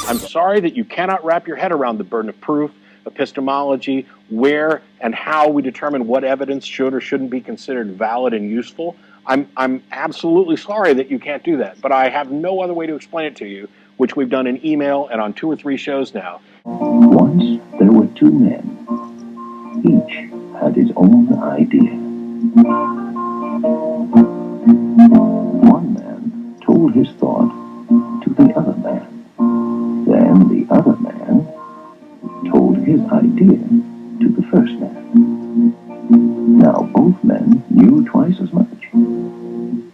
I'm sorry that you cannot wrap your head around the burden of proof, epistemology, where and how we determine what evidence should or shouldn't be considered valid and useful. I'm absolutely sorry that you can't do that, but I have no other way to explain it to you, which we've done in email and on 2 or 3 shows now. Once there were 2 men. Each had his own idea. One man told his thought to the other man. Then the other man told his idea to the first man. Now both men knew twice as much.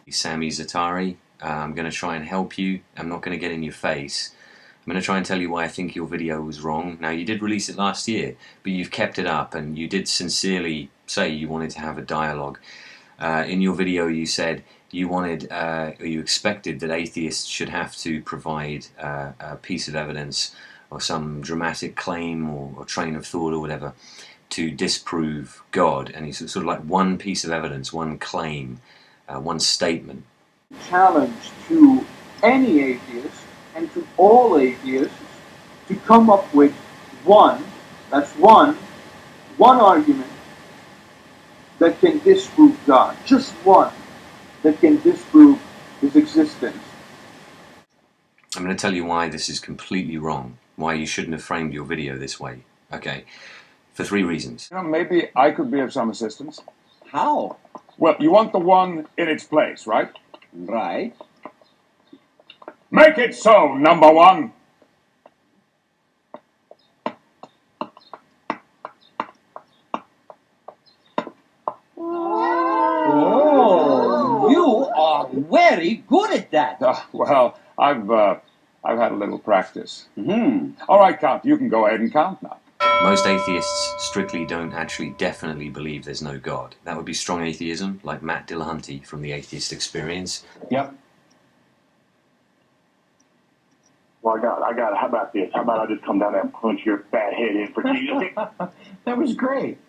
Sami Zaatari, I'm going to try and help you. I'm not going to get in your face. I'm going to try and tell you why I think your video was wrong. Now, you did release it last year, but you've kept it up, and you did sincerely say you wanted to have a dialogue. In your video, you said you wanted, or you expected that atheists should have to provide a piece of evidence or some dramatic claim or train of thought or whatever to disprove God. And it's sort of like one piece of evidence, one claim, one statement. Challenge to any atheist and to all atheists to come up with one argument that can disprove God. Just one that can disprove his existence. I'm going to tell you why this is completely wrong, why you shouldn't have framed your video this way, okay? For 3 reasons. You know, maybe I could be of some assistance. How? Well, you want the one in its place, right? Right. Make it so, number 1. Oh, you are very good at that. Well, I've had a little practice. Mm-hmm. All right, Count, you can go ahead and count now. Most atheists strictly don't actually definitely believe there's no God. That would be strong atheism, like Matt Dillahunty from the Atheist Experience. Yep. Well, I got it. How about this? How about I just come down there and punch your fat head in for Jesus? That was great.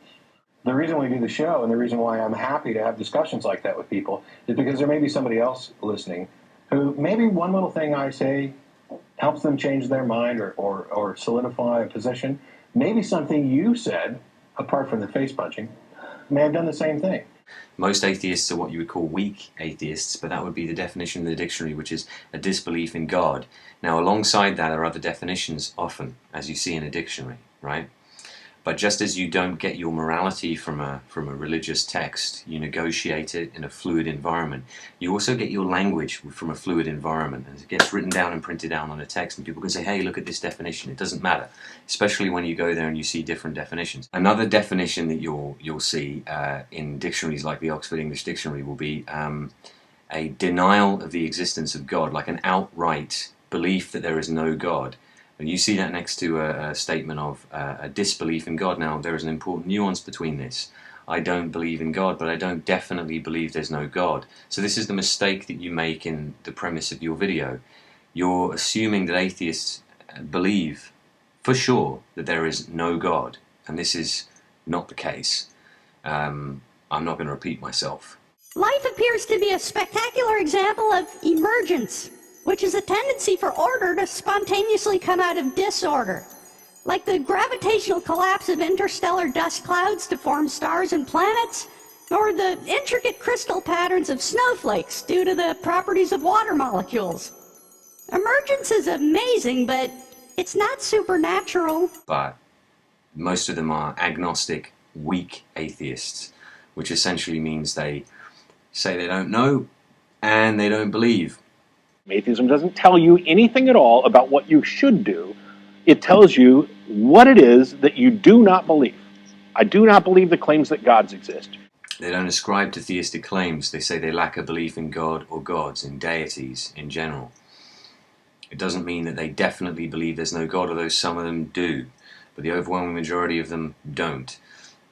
The reason we do the show and the reason why I'm happy to have discussions like that with people is because there may be somebody else listening who maybe one little thing I say helps them change their mind or solidify a position. Maybe something you said, apart from the face punching, may have done the same thing. Most atheists are what you would call weak atheists, but that would be the definition in the dictionary, which is a disbelief in God. Now, alongside that are other definitions, often, as you see in a dictionary, right? But just as you don't get your morality from a religious text, you negotiate it in a fluid environment. You also get your language from a fluid environment, and it gets written down and printed down on a text, and people can say, hey, look at this definition. It doesn't matter, especially when you go there and you see different definitions. Another definition that you'll see in dictionaries like the Oxford English Dictionary will be a denial of the existence of God, like an outright belief that there is no God. And you see that next to a statement of a disbelief in God. Now, there is an important nuance between this. I don't believe in God, but I don't definitely believe there's no God. So this is the mistake that you make in the premise of your video. You're assuming that atheists believe for sure that there is no God, and this is not the case. I'm not going to repeat myself. Life appears to be a spectacular example of emergence, which is a tendency for order to spontaneously come out of disorder, like the gravitational collapse of interstellar dust clouds to form stars and planets, or the intricate crystal patterns of snowflakes due to the properties of water molecules. Emergence is amazing, but it's not supernatural. But most of them are agnostic, weak atheists, which essentially means they say they don't know and they don't believe. Atheism doesn't tell you anything at all about what you should do. It tells you what it is that you do not believe. I do not believe the claims that gods exist. They don't ascribe to theistic claims. They say they lack a belief in God or gods, in deities in general. It doesn't mean that they definitely believe there's no God, although some of them do, but the overwhelming majority of them don't.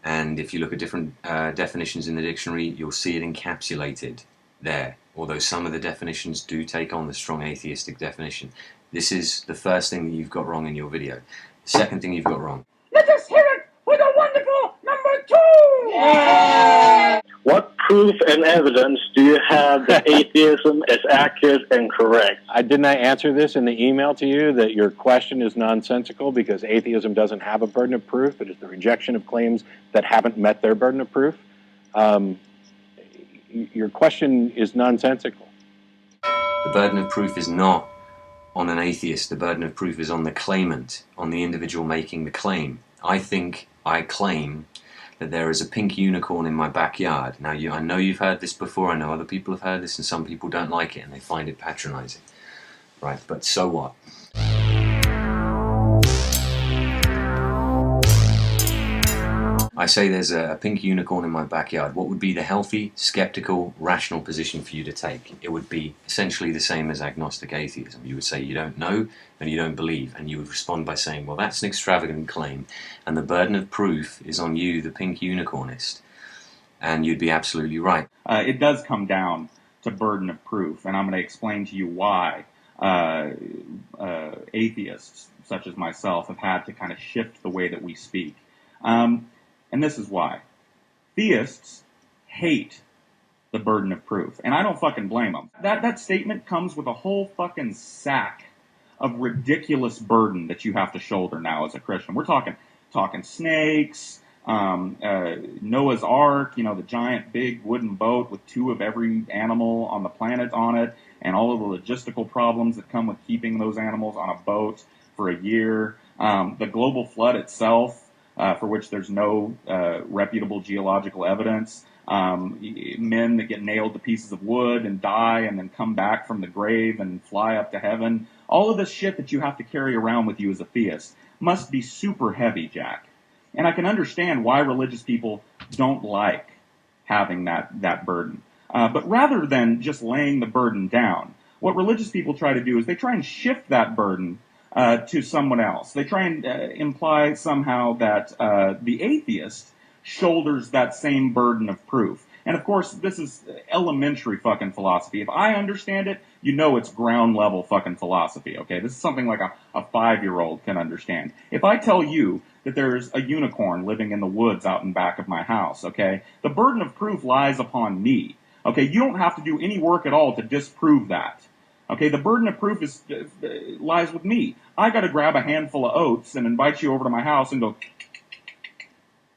And if you look at different definitions in the dictionary, you'll see it encapsulated there, although some of the definitions do take on the strong atheistic definition. This is the first thing that you've got wrong in your video. The second thing you've got wrong. Let us hear it for the wonderful number 2! Yeah! What proof and evidence do you have that atheism is accurate and correct? Didn't I answer this in the email to you that your question is nonsensical because atheism doesn't have a burden of proof? It is the rejection of claims that haven't met their burden of proof. Your question is nonsensical. The burden of proof is not on an atheist. The burden of proof is on the claimant, on the individual making the claim. I claim that there is a pink unicorn in my backyard. Now, I know you've heard this before. I know other people have heard this, and some people don't like it, and they find it patronizing. Right, but so what? I say there's a pink unicorn in my backyard. What would be the healthy, skeptical, rational position for you to take? It would be essentially the same as agnostic atheism. You would say you don't know and you don't believe, and you would respond by saying, well, that's an extravagant claim, and the burden of proof is on you, the pink unicornist. And you'd be absolutely right. It does come down to burden of proof, and I'm going to explain to you why atheists, such as myself, have had to kind of shift the way that we speak. And this is why. Theists hate the burden of proof. And I don't fucking blame them. That statement comes with a whole fucking sack of ridiculous burden that you have to shoulder now as a Christian. We're talking snakes, Noah's Ark, the giant big wooden boat with 2 of every animal on the planet on it, and all of the logistical problems that come with keeping those animals on a boat for a year. The global flood itself, for which there's no reputable geological evidence, men that get nailed to pieces of wood and die and then come back from the grave and fly up to heaven. All of this shit that you have to carry around with you as a theist must be super heavy, Jack. And I can understand why religious people don't like having that burden. But rather than just laying the burden down, what religious people try to do is they try and shift that burden to someone else. They try and imply somehow that the atheist shoulders that same burden of proof. And of course, this is elementary fucking philosophy. If I understand it, it's ground level fucking philosophy, okay? This is something like a 5-year-old can understand. If I tell you that there's a unicorn living in the woods out in back of my house, okay, the burden of proof lies upon me, okay? You don't have to do any work at all to disprove that. Okay, the burden of proof lies with me. I got to grab a handful of oats and invite you over to my house and go,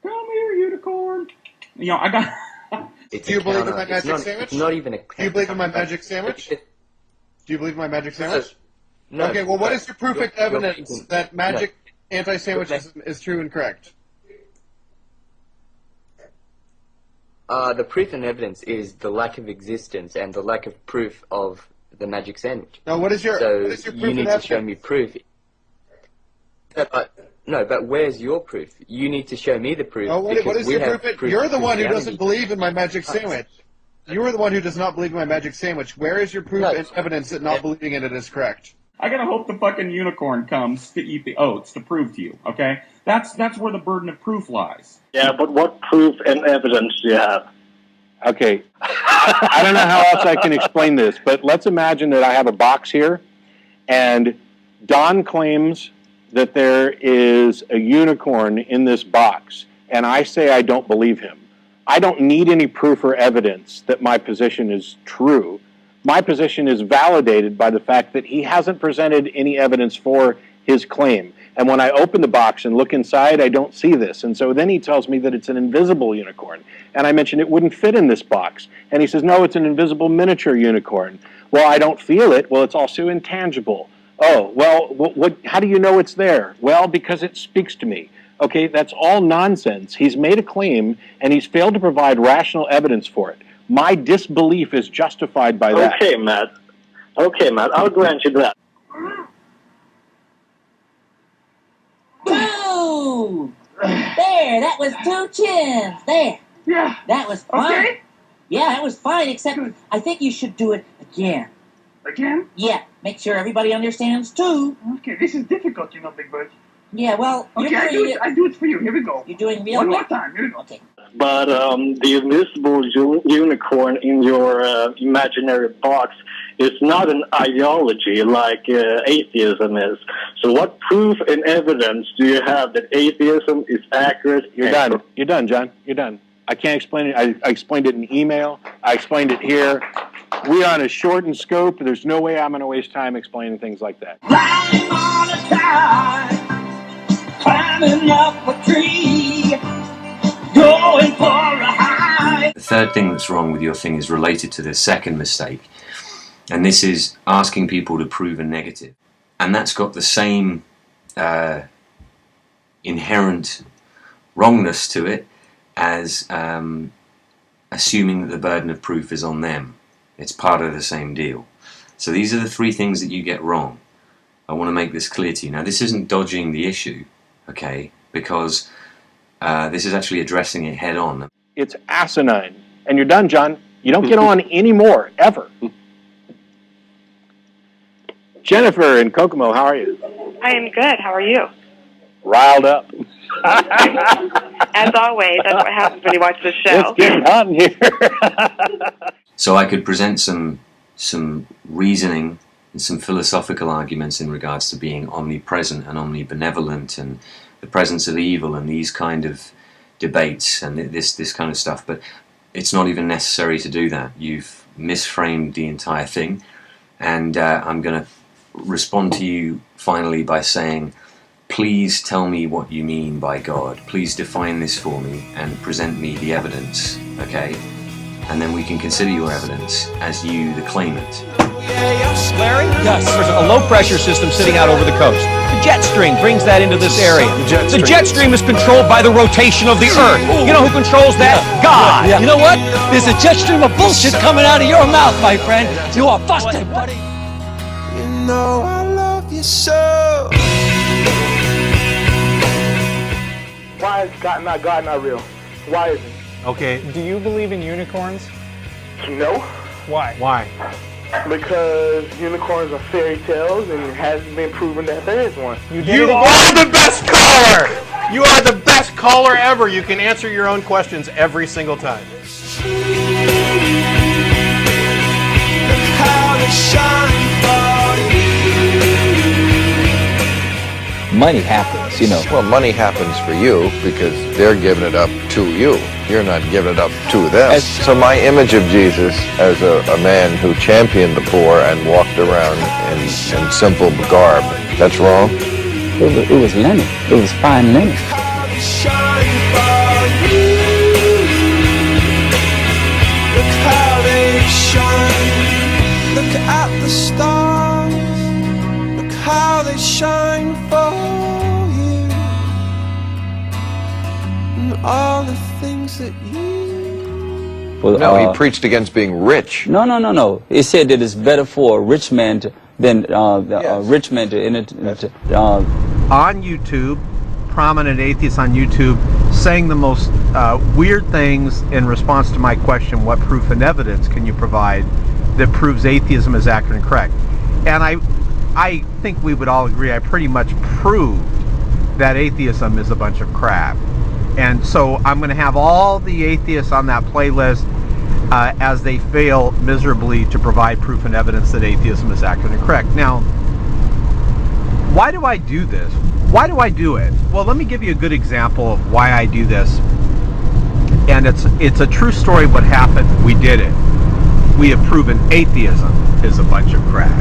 come here, unicorn. I got... Do you believe in my magic sandwich? Not even a... Do you believe in my magic sandwich? Do you believe in my magic sandwich? No. Okay, well, what is your proof and evidence that magic anti-sandwich is true and correct? The proof and evidence is the lack of existence and the lack of proof of the magic sandwich. Now, what is your proof? You need to show me proof. But where's your proof? You need to show me the proof. Oh, what is your proof? You're the one who doesn't believe in my magic sandwich. You are the one who does not believe in my magic sandwich. Where is your proof and evidence that not believing in it is correct? I gotta hope the fucking unicorn comes to eat the oats to prove to you, okay? That's where the burden of proof lies. Yeah, but what proof and evidence do you have? Okay, I don't know how else I can explain this, but let's imagine that I have a box here, and Don claims that there is a unicorn in this box, and I say I don't believe him. I don't need any proof or evidence that my position is true. My position is validated by the fact that he hasn't presented any evidence for his claim. And when I open the box and look inside, I don't see this. And so then he tells me that it's an invisible unicorn. And I mentioned it wouldn't fit in this box. And he says, no, it's an invisible miniature unicorn. Well, I don't feel it. Well, it's also intangible. Oh, well, how do you know it's there? Well, because it speaks to me. Okay, that's all nonsense. He's made a claim, and he's failed to provide rational evidence for it. My disbelief is justified by that. Okay, Matt. I'll grant you that. Boom! There, that was 2 chins. There. Yeah. That was fine. Okay. Yeah, that was fine, except I think you should do it again. Again? Yeah, make sure everybody understands, too. Okay, this is difficult, Big Bird. Yeah, well, okay, I do it for you. Here we go. You're doing real One well. more time. Here we go. Okay. But the invisible unicorn in your imaginary box is not an ideology like atheism is. So what proof and evidence do you have that atheism is accurate? You're done. You're done, John. You're done. I can't explain it. I explained it in email. I explained it here. We are on a shortened scope. There's no way I'm going to waste time explaining things like that. Riding on a tide, climbing up a tree, going for a high. The third thing that's wrong with your thing is related to the second mistake, and this is asking people to prove a negative. And that's got the same inherent wrongness to it as assuming that the burden of proof is on them. It's part of the same deal. So these are the three things that you get wrong. I want to make this clear to you. Now, this isn't dodging the issue, okay, because this is actually addressing it head on. It's asinine. And you're done, John. You don't get on anymore, ever. Jennifer in Kokomo, how are you? I am good. How are you? Riled up. As always, that's what happens when you watch this show. It's getting hot in here. So I could present some reasoning and some philosophical arguments in regards to being omnipresent and omnibenevolent and the presence of evil and these kind of debates and this kind of stuff, but it's not even necessary to do that. You've misframed the entire thing, and I'm going to respond to you finally by saying, please tell me what you mean by God. Please define this for me and present me the evidence, okay? And then we can consider your evidence as you, the claimant. Larry? Yes. There's a low-pressure system sitting out over the coast. The jet stream brings that into this area. The jet stream is controlled by the rotation of the Earth. You know who controls that? God. You know what? There's a jet stream of bullshit coming out of your mouth, my friend. You are busted, buddy. You know I love you so. Why is God not real? Why isn't he? Okay. Do you believe in unicorns? No. Why? Why? Because unicorns are fairy tales and it hasn't been proven that there is one. You are the best caller! You are the best caller ever! You can answer your own questions every single time. Money happens, you know. Well, money happens for you because they're giving it up to you. You're not giving it up to them. So my image of Jesus as a man who championed the poor and walked around in simple garb, that's wrong? It was linen. It was fine linen. Look how they shine. Look at the stars. Look how they shine for you. And all the things that you... Well, no, he preached against being rich. No. He said that it's better for a rich man to than rich men to on YouTube, prominent atheists on YouTube saying the most weird things in response to my question, what proof and evidence can you provide that proves atheism is accurate and correct? And I think we would all agree I pretty much proved that atheism is a bunch of crap. And so I'm going to have all the atheists on that playlist as they fail miserably to provide proof and evidence that atheism is accurate and correct. Now, why do I do this? Why do I do it? Well, let me give you a good example of why I do this. And it's a true story what happened. We did it. We have proven atheism is a bunch of crap.